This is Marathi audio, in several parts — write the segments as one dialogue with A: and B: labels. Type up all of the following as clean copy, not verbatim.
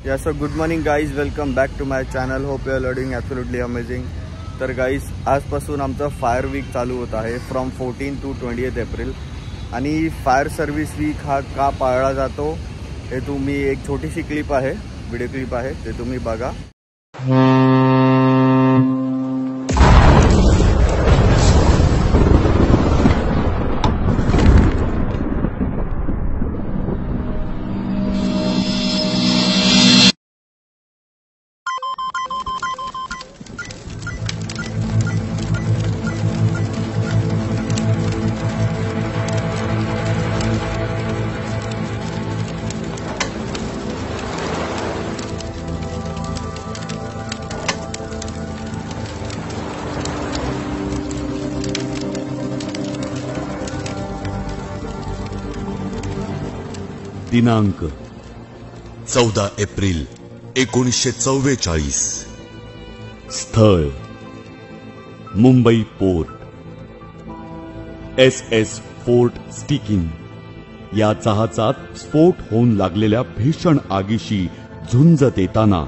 A: Yeah, so good morning guys, welcome back to my channel. Hope you are doing absolutely amazing. तर गाईज आजपासून आमचा फायर वीक चालू होत आहे फ्रॉम 14 to 20 एप्रिल. आणि फायर सर्व्हिस वीक हा का पाळला जातो हे तुम्ही एक छोटीशी क्लिप आहे, व्हिडिओ क्लिप आहे, ते तुम्ही बघा.
B: दिनांक 14 एप्रिल 1944. स्थळ Mumbai port. SS fort sticking या जहाजात स्फोट होऊन लागलेल्या भीषण आगीशी झुंज देताना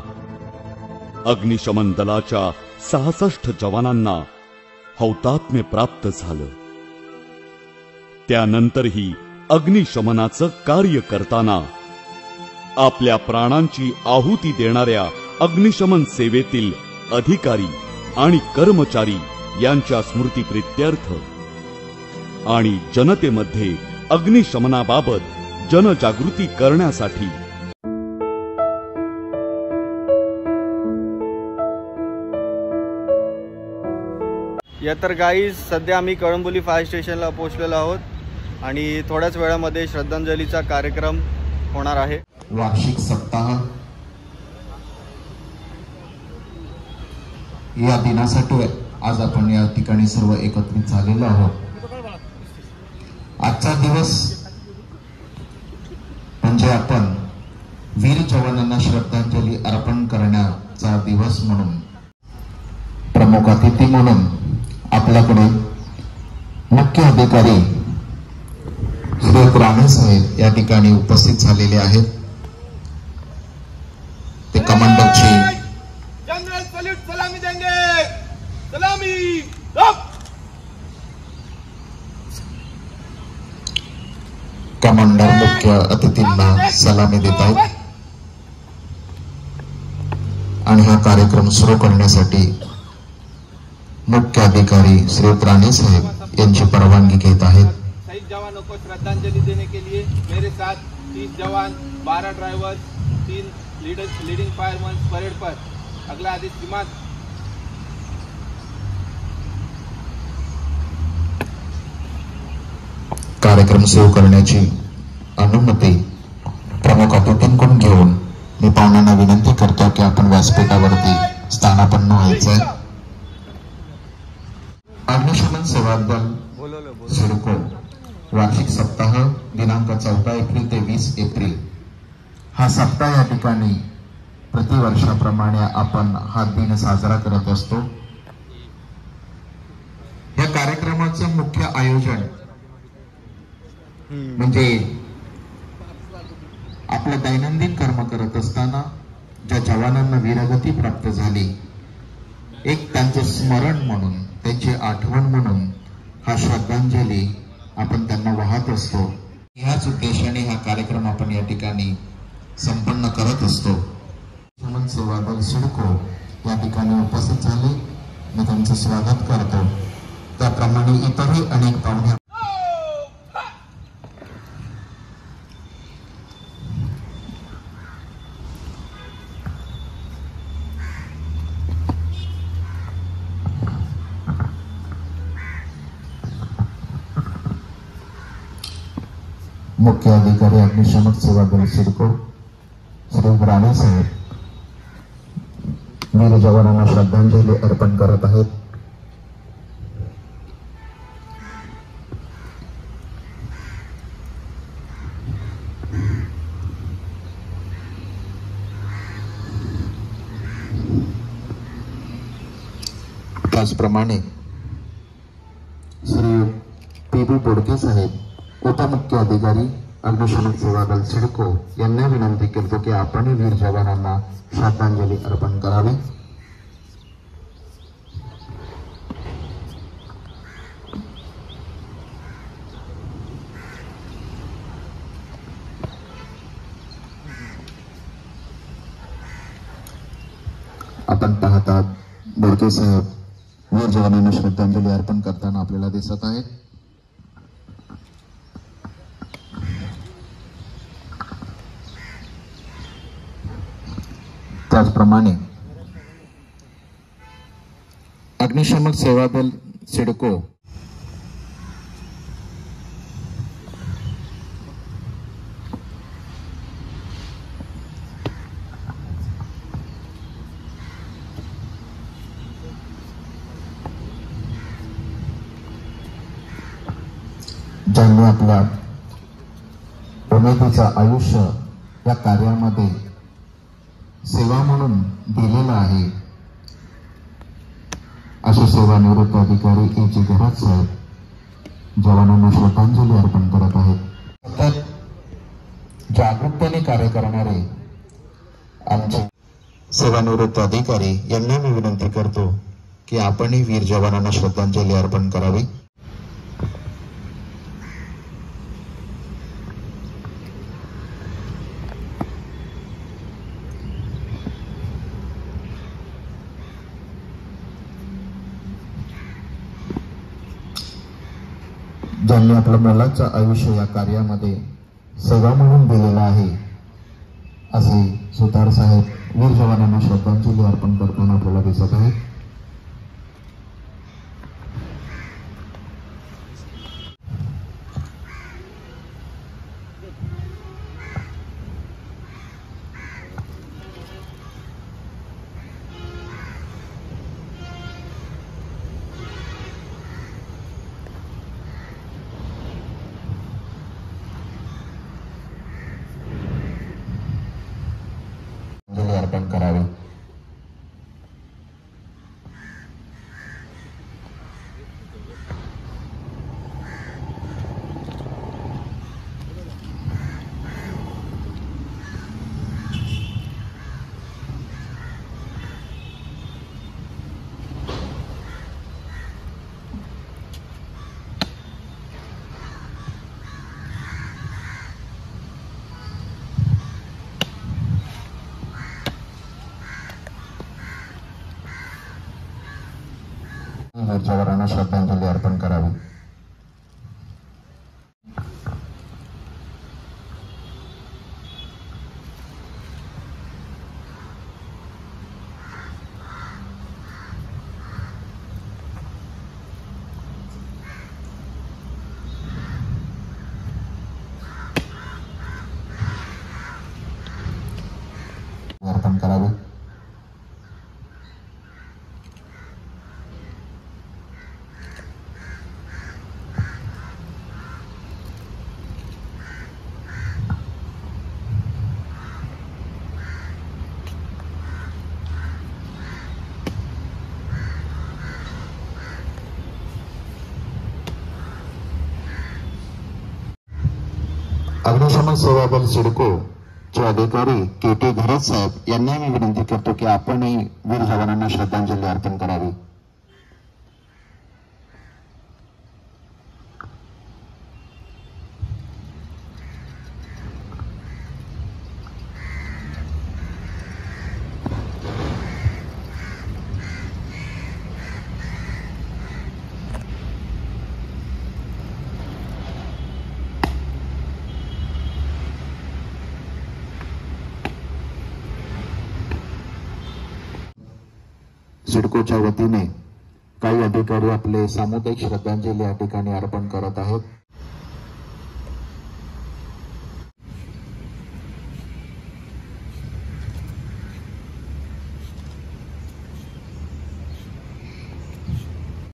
B: अग्निशमन दलाच्या 66 जवानांना हौतात्म्य प्राप्त झालं. त्यानंतरही अग्निशमनाचं कार्य करताना आपल्या प्राणांची आहुती देणाऱ्या अग्निशमन सेवेतील अधिकारी आणि कर्मचारी यांच्या स्मृतिप्रित्यर्थ आणि जनतेमध्ये अग्निशमनाबाबत जनजागृती करण्यासाठी
A: या तर गाईज सध्या आम्ही कळंबोली फायर स्टेशनला पोहोचलेलो आहोत आणि थोड्याच वेळामध्ये श्रद्धांजलीचा कार्यक्रम होणार आहे.
C: वार्षिक सप्ताह या दिनासाठी आज आपण या ठिकाणी सर्व एकत्रित झालेलो आहोत. आजचा दिवस म्हणजे आपण वीर जवानांना श्रद्धांजली अर्पण करण्याचा दिवस म्हणून प्रमुख अतिथी म्हणून आपल्याकडे मुख्य अधिकारी श्री राणे साहेब या ठिकाणी उपस्थित झालेले आहेत. ते कमांडर
D: जनरल सल्यूट सलामी देंगे. सलामी.
C: कमांडर मुख्य अतिथींना सलामी देत आहेत आणि हा कार्यक्रम सुरू करण्यासाठी मुख्य अधिकारी श्री राणे साहेब यांची परवानगी घेत आहेत.
D: शहीद जवानों को श्रद्धांजलि देने के लिए मेरे साथ 30 जवान, 12 ड्राइवर्स, 3 लीडिंग फायरमैन परेड पर. अगला आदेश श्रीमान.
C: कार्यक्रम सुरू करण्याची अनुमती प्रमुख अतिथींकडून घेऊन मी पाहुण्यांना विनंती करतो की आपण व्यासपीठावरती स्थानापन्न व्हायचंय. अग्निशमन सेवा दल सिडको वार्षिक सप्ताह दिनांक 14 एप्रिल ते 20 एप्रिल हा सप्ताह या ठिकाणी प्रतिवर्षाप्रमाणे आपण हा दिन साजरा करत असतो. या कार्यक्रमाचे मुख्य आयोजन म्हणजे आपलं दैनंदिन कर्म करत असताना ज्या जवानांना वीरगती प्राप्त झाली, एक त्यांचे स्मरण म्हणून, त्यांची आठवण म्हणून हा श्रद्धांजली आपण त्यांना वाहत असतो. याच उद्देशाने हा कार्यक्रम आपण या ठिकाणी संपन्न करत असतो. अग्निशमन सेवा दल सिडको या ठिकाणी उपस्थित झाले, मी त्यांचं स्वागत करतो. त्याप्रमाणे इतरही अनेक पाहुणे मुख्य अधिकारी अग्निशमन सेवा दल सिडको श्री राणे साहेब वीर जवानांना श्रद्धांजली अर्पण करत आहेत. त्याचप्रमाणे श्री पी.बी. बोडके साहेब उपमुख्य अधिकारी अग्निशमन सेवा दल सिडको यांना विनंती करतो की आपण वीर जवानांना श्रद्धांजली अर्पण करावी। आपण पाहतात बोडके साहेब वीर जवानांना श्रद्धांजली अर्पण करताना आपल्याला दिसत आहे। त्याचप्रमाणे अग्निशमन सेवा दल सिडको ज्यांनी आपल्या उमेदीचं आयुष्य या कार्यामध्ये सेवा म्हणून दिलेला आहे असे सेवानिवृत्त अधिकारी ए.जी. घरात साहेब जवानांना श्रद्धांजली अर्पण करत आहेत। सतत जागरूकतेने कार्य करणारे आमचे सेवानिवृत्त अधिकारी यांना मी विनंती करतो की आपणही वीर जवानांना श्रद्धांजली अर्पण करावी। ज्यांनी आपलं मोलाचं आयुष्य या कार्यामध्ये सेवा म्हणून दिलेलं आहे असे सुतार साहेब वीर जवानांना श्रद्धांजली अर्पण करताना आपल्याला दिसत आहे। अर्पण करावे। वीर जवानांना श्रद्धांजली अर्पण करावी। अर्पण करावे। अग्निशमन सेवा दल सिडको चे अधिकारी के.टी. घरात साहेब यांना मी विनंती करतो की आपणही वीर जवानांना श्रद्धांजली अर्पण करावी। सिडकोच्या वतीने काही अधिकारी आपले सामुदायिक श्रद्धांजली या ठिकाणी अर्पण करत आहेत।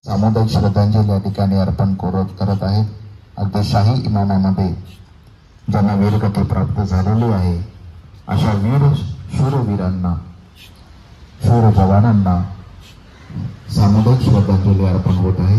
C: सामुदायिक श्रद्धांजली या ठिकाणी अर्पण करत आहेत। अगदी शाही इमामामध्ये ज्यांना वीरगती प्राप्त झालेली आहे अशा शूरवीरांना शूर जवानांना सामुदायिक श्रद्धांजली अर्पण होत आहे।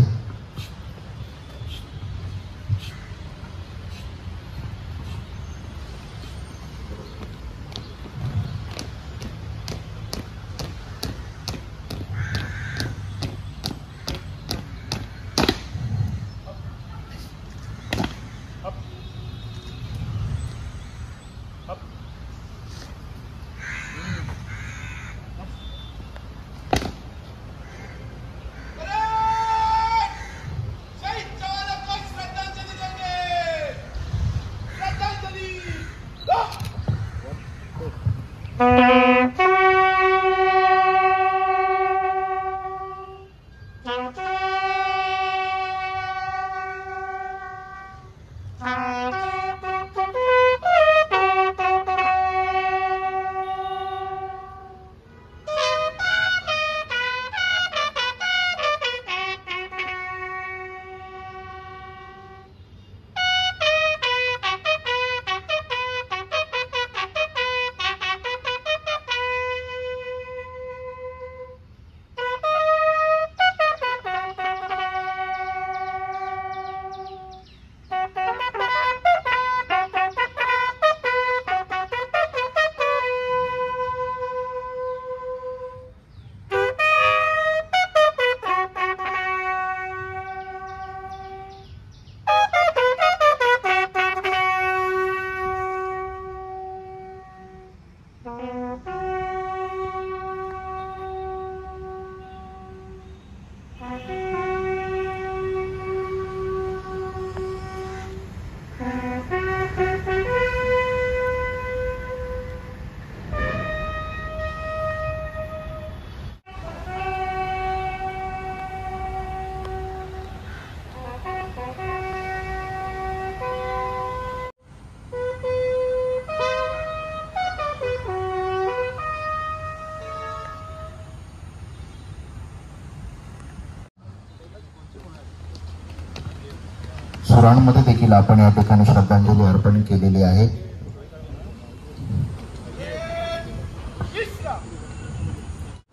C: सुरांमध्ये देखील आपण या ठिकाणी श्रद्धांजली अर्पण केलेली आहे.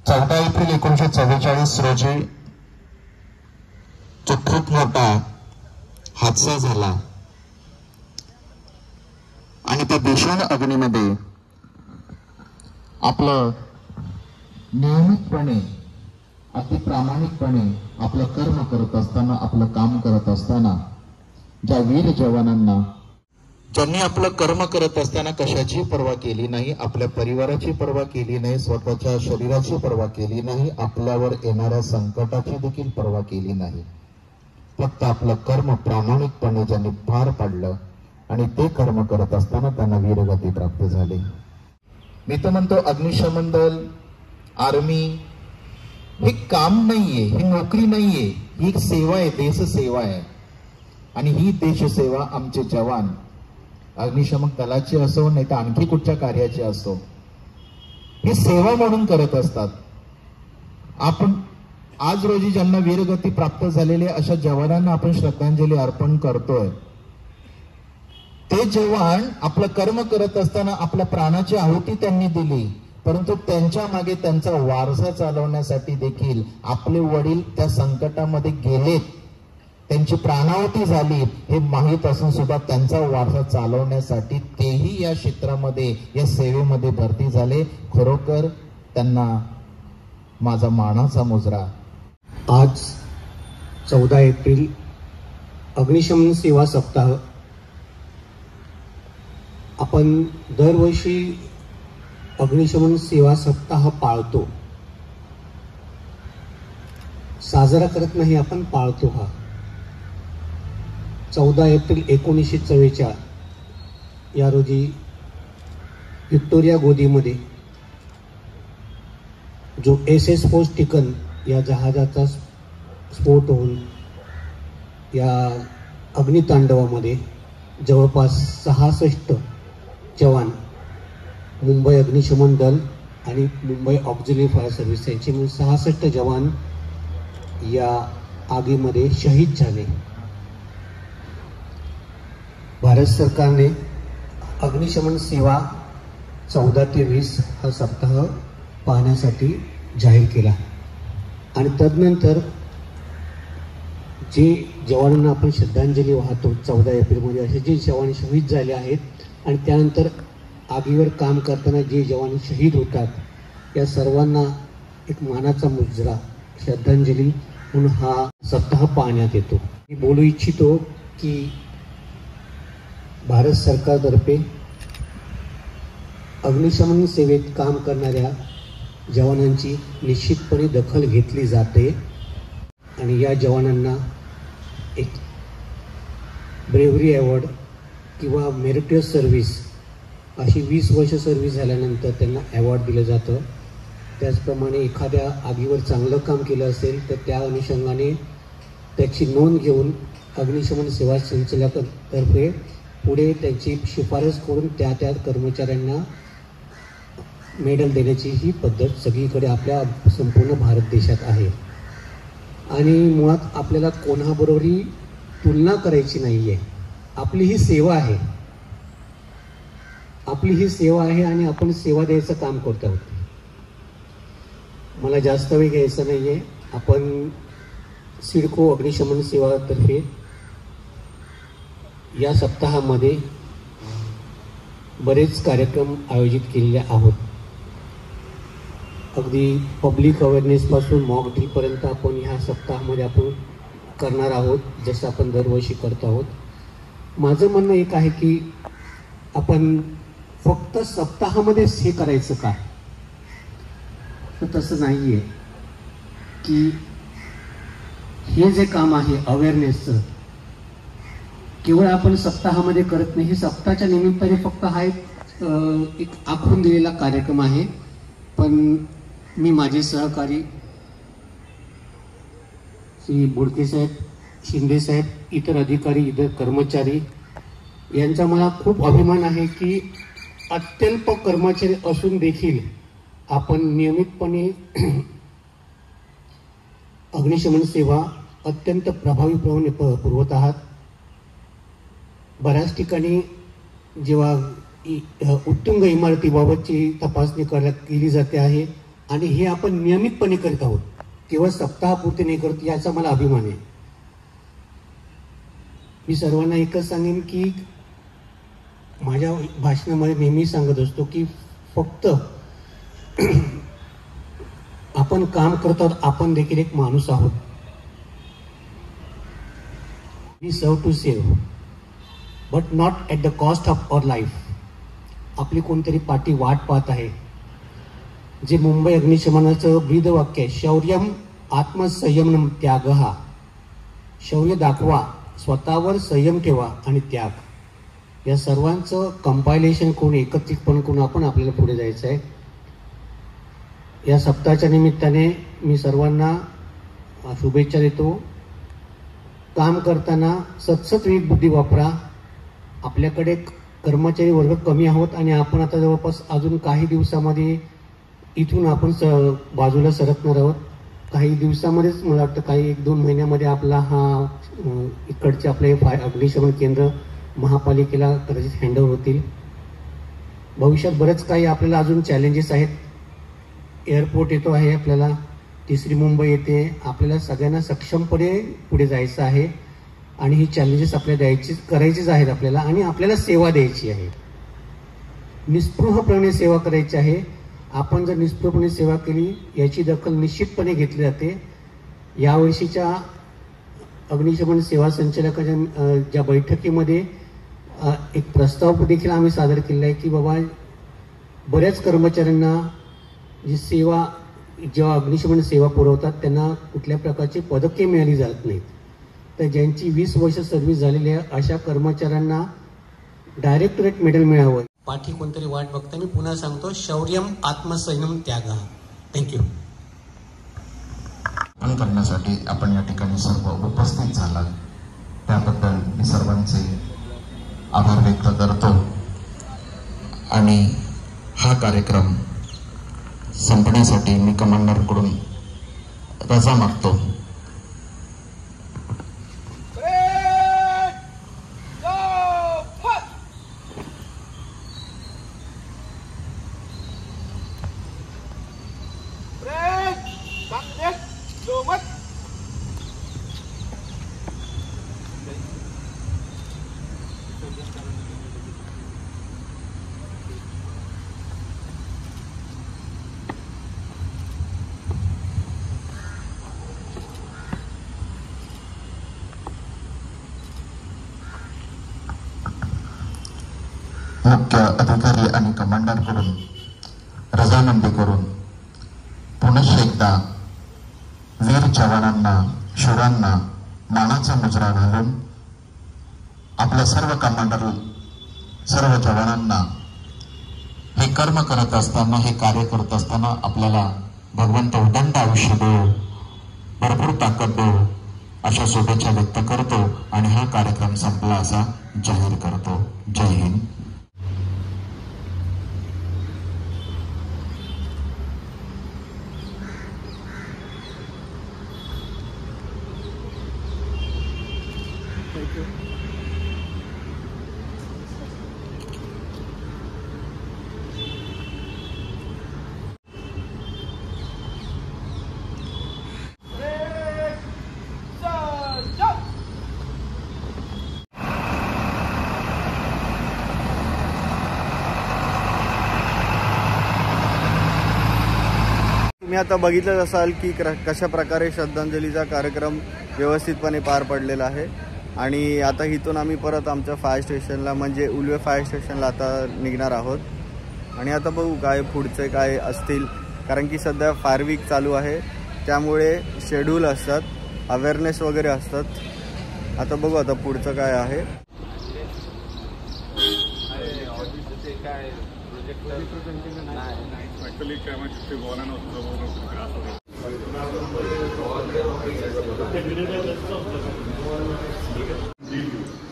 C: चौदा एप्रिल 1944 रोजी जो खूप मोठा हादसा झाला आणि त्या भीषण अग्नीमध्ये आपलं नियमितपणे अति प्रामाणिकपणे आपलं कर्म करत असताना, आपलं काम करत असताना ज्या वीर जवानांना ज्यांनी आपलं कर्म करत असताना कशाची पर्वा केली नाही, आपल्या परिवाराची पर्वा केली नाही, स्वतःच्या शरीराची पर्वा केली नाही, आपल्यावर येणाऱ्या संकटाची देखील पर्वा केली नाही, फक्त आपलं कर्म प्रामाणिकपणे ज्यांनी पार पाडलं आणि ते कर्म करत असताना त्यांना वीरगती प्राप्त झाली. मी तर म्हणतो अग्निशमन दल, आर्मी हे काम नाहीये, ही नोकरी नाहीये, ही एक सेवा आहे, देशसेवा आहे. आणि ही देशसेवा आमचे जवान अग्निशमन दलाची असो नाही तर आणखी कुठच्या कार्याची असो, ही सेवा म्हणून करत असतात. आपण आज रोजी ज्यांना वीरगती प्राप्त झालेले अशा जवानांना आपण श्रद्धांजली अर्पण करतोय. ते जवान आपलं कर्म करत असताना आपल्या प्राणाची आहुती त्यांनी दिली, परंतु त्यांच्या मागे त्यांचा वारसा चालवण्यासाठी देखील आपले वडील त्या संकटामध्ये गेलेत, त्यांची प्राणाहुती झाली हे माहीत असून सुद्धा त्यांचा वारसा चालवण्यासाठी तेही या क्षेत्रामध्ये, या सेवेमध्ये भरती झाले. खरोखर त्यांना माझा मानाचा मुजरा.
E: आज 14 एप्रिल अग्निशमन सेवा सप्ताह. आपण दरवर्षी अग्निशमन सेवा सप्ताह पाळतो, साजरा करत नाही, आपण पाळतो. हा 14 एप्रिल 1944 या रोजी व्हिक्टोरिया गोदीमध्ये जो SS फोर्स टिकन या जहाजाचा स्फोट होऊन या अग्नितांडवामध्ये जवळपास 66 जवान, मुंबई अग्निशमन दल आणि मुंबई ऑक्झिलरी फायर सर्व्हिस यांचे मिळून 66 जवान या आगीमध्ये शहीद झाले. भारत सरकारने अग्निशमन सेवा 14 ते 20 हा सप्ताह पाहण्यासाठी जाहीर केला आणि तदनंतर जे जवानांना आपण श्रद्धांजली वाहतो 14 एप्रिलमध्ये, असे जे जवान शहीद झाले आहेत आणि त्यानंतर आगीवर काम करताना जे जवान शहीद होतात या सर्वांना एक मानाचा मुजरा, श्रद्धांजली म्हणून हा सप्ताह पाहण्यात येतो. मी बोलू इच्छितो की भारत सरकारतर्फे अग्निशमन सेवेत काम करणाऱ्या जवानांची निश्चितपणे दखल घेतली जाते आणि या जवानांना एक ब्रेव्हरी अवॉर्ड किंवा मेरिटियस सर्व्हिस अशी 20 वर्ष सर्व्हिस झाल्यानंतर त्यांना अवॉर्ड दिलं जातं. त्याचप्रमाणे एखाद्या आगीवर चांगलं काम केलं असेल तर त्या अनुषंगाने त्याची नोंद घेऊन अग्निशमन सेवा संचालकातर्फे पुढे त्याची शिफारस करून त्या कर्मचाऱ्यांना मेडल देण्याची ही पद्धत सगळीकडे आपल्या संपूर्ण भारत देशात आहे. आणि मुळात आपल्याला कोणाबरोबरही तुलना करायची नाही आहे. आपली ही सेवा आहे, आपली ही सेवा आहे आणि आपण सेवा द्यायचं काम करत आहोत. मला जास्त वेळ घ्यायचा नाही आहे. आपण सिडको अग्निशमन सेवातर्फे या सप्ताहामध्ये बरेच कार्यक्रम आयोजित केलेले आहोत. अगदी पब्लिक अवेअरनेसपासून मॉक ड्रिलपर्यंत आपण ह्या सप्ताहामध्ये आपण करणार आहोत, जसं आपण दरवर्षी करत आहोत. माझं म्हणणं एक आहे की आपण फक्त सप्ताहामध्येच हे करायचं का, तर तसं नाही आहे की हे जे काम आहे अवेअरनेसचं केवळ आपण सप्ताहामध्ये करत नाही. हे सप्ताहाच्या निमित्ताने फक्त हा एक आखून दिलेला कार्यक्रम आहे. पण मी माझे सहकारी श्री बोडके साहेब, शिंदे साहेब, इतर अधिकारी, इतर कर्मचारी यांचा मला खूप अभिमान आहे की अत्यल्प कर्मचारी असून देखील आपण नियमितपणे अग्निशमन सेवा अत्यंत प्रभावीपणे पुरवत आहात. बऱ्याच ठिकाणी जेव्हा उत्तुंग इमारतीबाबतची तपासणी केली जाते आहे आणि हे आपण नियमितपणे करत आहोत, केवळ सप्ताहापुरते नाही करत, याचा मला अभिमान आहे. मी सर्वांना एकच सांगेन की माझ्या भाषणामध्ये नेहमी सांगत असतो की फक्त आपण काम करत आहोत, आपण देखील एक माणूस आहोत. We serve to save but not at the cost of our life. आपली कोणतरी पाठी वाट पाहत आहे. जे मुंबई अग्निशमनाचं ब्रीद वाक्य आहे, शौर्यम आत्मसंयम त्यागहा. शौर्य दाखवा, स्वतःवर संयम ठेवा आणि त्याग. या सर्वांचं कंपायलेशन करून एकत्रितपणे करून आपण आपल्याला पुढे जायचं आहे. या सप्ताहाच्या निमित्ताने मी सर्वांना शुभेच्छा देतो. काम करताना सतत बुद्धी वापरा. आपल्याकडे कर्मचारी वर्ग कमी आहोत आणि आपण आता जवळपास अजून काही दिवसामध्ये इथून आपण बाजूला सरकणार आहोत. काही दिवसामध्येच मला वाटतं काही 1-2 महिन्यामध्ये आपला हा इकडचे आपले अग्निशमन केंद्र महापालिकेला कदाचित हँडओव्हर होतील. भविष्यात बरंच काही आपल्याला अजून चॅलेंजेस आहेत. एअरपोर्ट येतो आहे, आपल्याला 3री मुंबई येते. आपल्याला सगळ्यांना सक्षमपणे पुढे जायचं आहे आणि ही चॅलेंजेस आपल्याला करायचीच आहेत आपल्याला. आणि आपल्याला सेवा द्यायची आहे, निस्पृहपणे सेवा करायची आहे. आपण जर निस्पृहपणे सेवा केली याची दखल निश्चितपणे घेतली जाते. यावर्षीच्या अग्निशमन सेवा संचालकाच्या ज्या बैठकीमध्ये एक प्रस्ताव देखील आम्ही सादर केला आहे की बाबा बऱ्याच कर्मचाऱ्यांना जी सेवा जेव्हा अग्निशमन सेवा पुरवतात त्यांना कुठल्या प्रकारची पदके मिळाली जात नाहीत. तर ज्यांची 20 वर्ष सर्व्हिस झालेली आहे अशा कर्मचाऱ्यांना डायरेक्टरेट मेडल मिळावं. पाठी कोणतरी वाट बघता. मी पुन्हा सांगतो, शौर्यम आत्मसंयम त्यागा. थँक्यू.
C: करण्यासाठी आपण या ठिकाणी सर्व उपस्थित झालात त्याबद्दल मी सर्वांचे आभार व्यक्त करतो आणि हा कार्यक्रम संपण्यासाठी मी कमांडरकडून रजा मागतो. मुख्य अधिकारी आणि कमांडरकडून रजामंदी करून पुनश्च एकदा वीर जवानांना, शूरांना मानाचा मुजरा घालून आपल्या सर्व कमांडर, सर्व जवानांना हे कर्म करत असताना, हे कार्य करत असताना आपल्याला भगवंत उदंड आयुष्य दो, भरपूर ताकद दो अशा शुभेच्छा व्यक्त करतो आणि हा कार्यक्रम संपला असा जाहीर करतो. जय हिंद.
A: तुम्ही आता बघितलंच असाल की कशा प्रकारे श्रद्धांजलीचा कार्यक्रम व्यवस्थितपणे पार पडलेला आहे. आणि आता इथून आम्ही परत आमच्या फायर स्टेशनला म्हणजे उल्वे फायर स्टेशनला आता निघणार आहोत. आणि आता बघू काय पुढचे काय असतील कारण की सध्या फायर वीक चालू आहे, त्यामुळे शेड्यूल असतात, अवेअरनेस वगैरे असतात। आता बघू आता पुढचं काय आहे।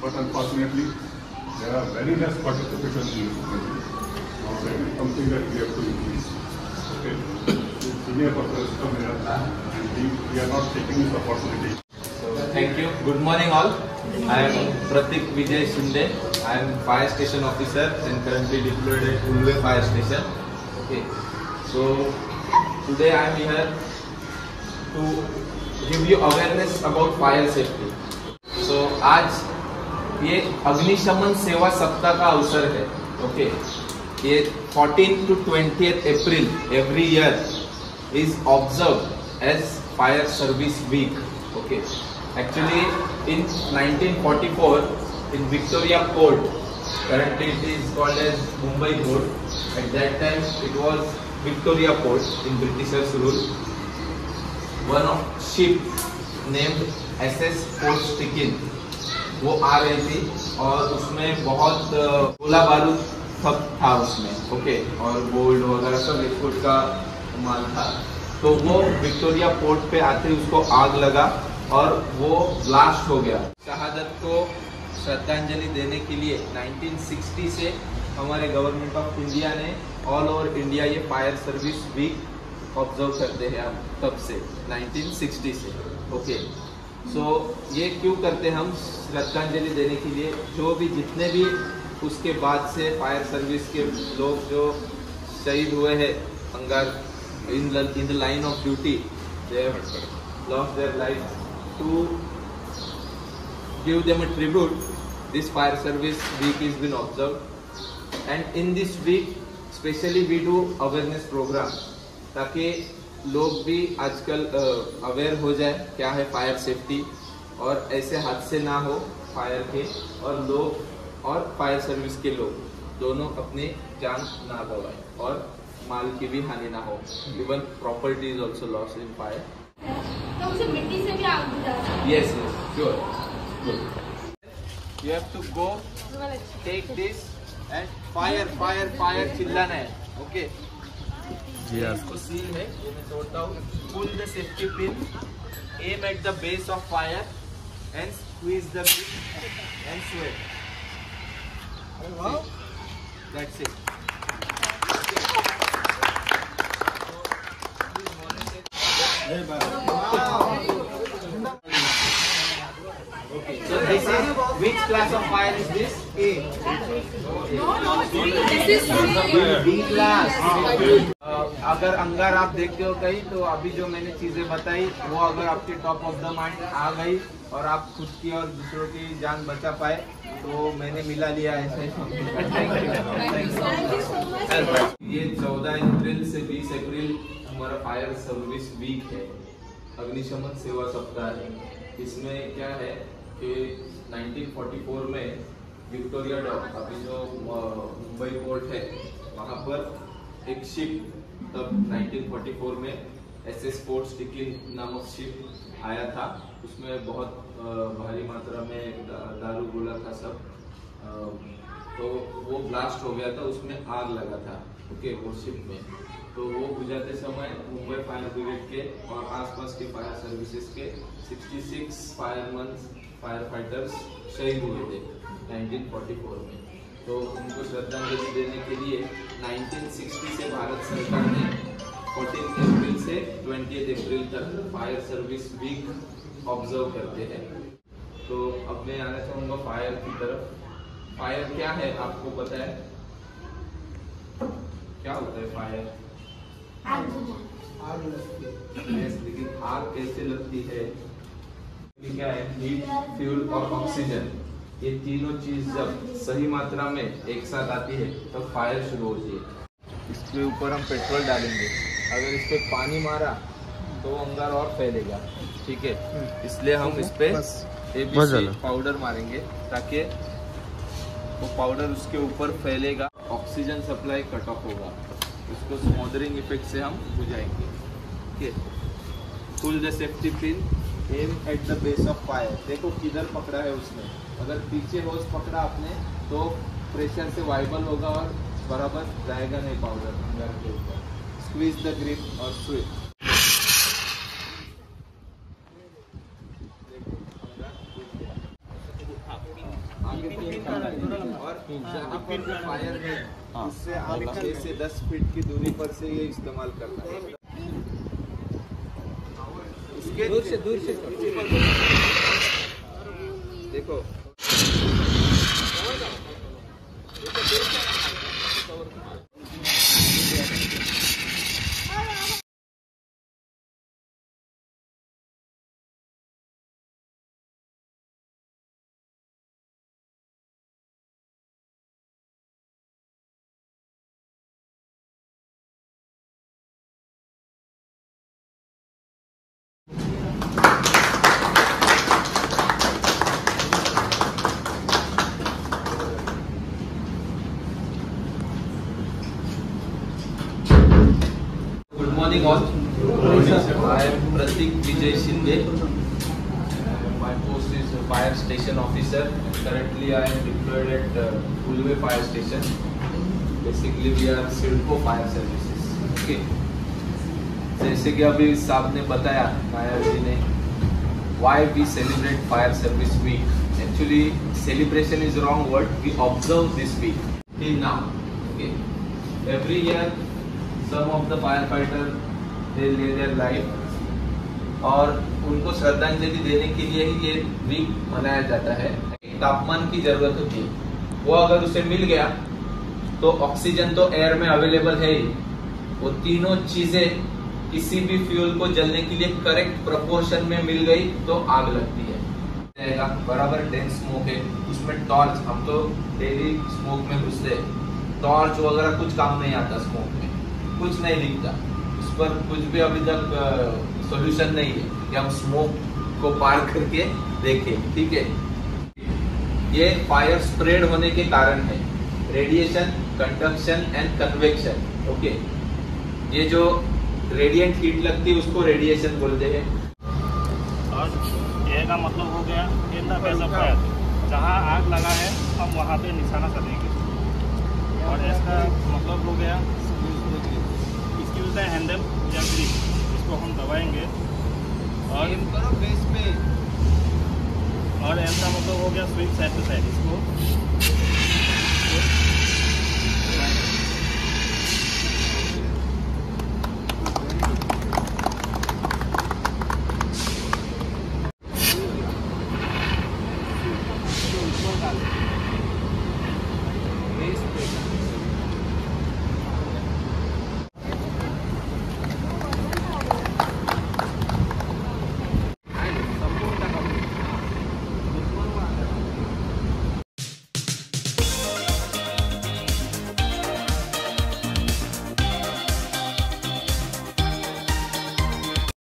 F: But unfortunately, there are very less participation in something that we have to increase. Okay, senior persons come here and we are not taking this opportunity.
D: Thank you. Good morning all. I am Pratik Vijay Shinde. I am fire station officer and currently deployed at Ulve Fire Station. Okay. So today I am here to give you awareness about fire safety. So आज ये अग्निशमन सेवा सप्ताह का अवसर है। ओके, ये 14 to 20th April every year is observed as fire service week. Okay, actually in 1944 in Victoria Port, currently it is called as Mumbai Port. At that time it was Victoria Port in Britishers rule. One of ship named SS Port Stickin वो आ रही थी और उसमें बहुत गोला बारूद सब था उसमें। ओके, और गोल्ड वगैरह सब एक्सपोर्ट का माल था। तो वो विक्टोरिया पोर्ट पे आते ही उसको आग लगा और वो ब्लास्ट हो गया। शहादत को श्रद्धांजलि देने के लिए 1960 से हमारे गवर्नमेंट ऑफ इंडिया ने ऑल ओवर इंडिया ये फायर सर्विस वीक ऑब्जर्व करते हैं हम तब से 1960 से। ओके, सो ये क्यों करते हैं हम? श्रद्धांजलि देने के लिए जो भी जितने भी उसके बाद से फायर सर्विस के लोग जो शहीद हुए हैं अंगार in the line of duty, they have lost their life, to give them a tribute this fire service week is been observed. And in this week specially we do awareness programme ताकि लोग भी आजकल अवेयर हो जाए क्या है फायर सेफ्टी और ऐसे हादसे ना हो फायर के, और लोग और फायर सर्विस के लोग दोनों अपनी जान ना गवाएं और माल की भी हानि ना हो। Even property is also loss in fire.
G: तो उसे मिट्टी से भी आग बुझा सकते हैं।
D: Yes sure, you have to go take this and fire fire fire चिल्लाना है। ओके, इसको सील है, ये मैं तोड़ता हूँ। Pull the safety pin, aim at the base of fire and squeeze the pin and sweep. That's it. Okay, so this is which class of fire is this? A.
G: This is
D: B class. अगर अंगार आप देखते हो कहीं तो अभी जो मैंने चीजें बताई वो अगर आपके टॉप ऑफ द माइंड आ गई और आप खुद की और दूसरों की जान बचा पाए तो मैंने मिला लिया ऐसे। ये 14 अप्रैल से 20 अप्रैल हमारा फायर सर्विस वीक है, अग्निशमन सेवा सप्ताह है। इसमें क्या है कि 1944 में विक्टोरिया डॉक, अभी जो मुंबई पोर्ट है, वहाँ पर एक शिप तब 1944 में SS पोर्ट स्टिकिन नामक शिप आया था। उसमें बहुत भारी मात्रा में दारू गोला था सब, तो वो ब्लास्ट हो गया था, उसमें आग लगा था। ओके, वो शिप में तो वो बुझाते समय मुंबई फायर ब्रिगेड के और आसपास के फायर सर्विसेज के 66 फायर फाइटर्स शहीद हुए थे 1944 में। तो उनको श्रद्धांजलि देने के लिए 1960 से भारत सरकार ने 14 अप्रैल से 20 अप्रैल तक फायर सर्विस वीक ऑब्जर्व करते हैं। तो अब मैं आना चाहूँगा फायर की तरफ। फायर क्या है आपको पता है? क्या होता है फायर? लेकिन आग कैसे लगती है? क्या है? हीट, फ्यूल और ऑक्सीजन, ये तीनों चीज जब सही मात्रा में एक साथ आती है तब तो फायर शुरू होती है। इसके ऊपर हम पेट्रोल डालेंगे, अगर इस पे पानी मारा तो अंगार और फैलेगा। ठीक है, इसलिए हम इस पे ABC पाउडर मारेंगे ताकि वो पाउडर उसके ऊपर फैलेगा, ऑक्सीजन सप्लाई कट ऑफ होगा। इसको स्मोदरिंग इफेक्ट से हम बुझाएंगे। Okay, pull the safety pin, aim at the base of fire. देखो किधर पकड़ा है उसने, अगर पीछे होज पकड़ा आपने तो प्रेशर से वाइबल होगा और बराबर जाएगा नहीं पाउडर अंदर के ऊपर। स्क्वीज द ग्रिप और स्विच। और जहाँ पर फायर है उससे आप 6 से 10 फीट की दूरी पर से ये इस्तेमाल करना है। इसके दूर से देखो Good morning all. I am Pratik Vijay Shinde. My post is Fire Station Officer. Currently I am deployed at Ulve Fire Station. Basically we are CIDCO Fire Services. Okay. जैसे कि अभी साहब ने बताया, नायर जी ने, why we celebrate Fire Service Week. Actually celebration is wrong word. We observe this week till now. Okay. Every year some of the firefighter they lay their life और उनको श्रद्धांजलि देने के लिए ही ये वीक मनाया जाता है। तापमान की जरूरत होती है, वो अगर उसे मिल गया तो ऑक्सीजन तो एयर में अवेलेबल है ही, वो तीनों चीजें किसी भी फ्यूल को जलने के लिए करेक्ट प्रोपोर्शन में मिल गई तो आग लगती है। बराबर डेंस स्मोक है, उसमें टॉर्च, हम तो डेली स्मोक में घुसते हैं, टॉर्च वगैरह कुछ काम नहीं आता स्मोक में, कुछ नहीं दिखता, उस पर कुछ भी अभी तक सॉल्यूशन नहीं है कि हम स्मोक को पार करके देखें। ठीक है, ये फायर स्प्रेड होने के कारण है, radiation, conduction end convection. Okay, ये जो रेडिएंट हीट लगती है उसको रेडिएशन बोलते हैं।
H: और ये का मतलब हो गया in the base of fire, जहाँ आग लगा है हम वहाँ पे निशाना करेंगे। और इसका मतलब हो गया इसकी होता है हैंडल या ग्रिप, इसको हम दबाएंगे और
D: एम करो बेस पे।
H: और एम का मतलब हो गया स्विच साइड टू साइड, इसको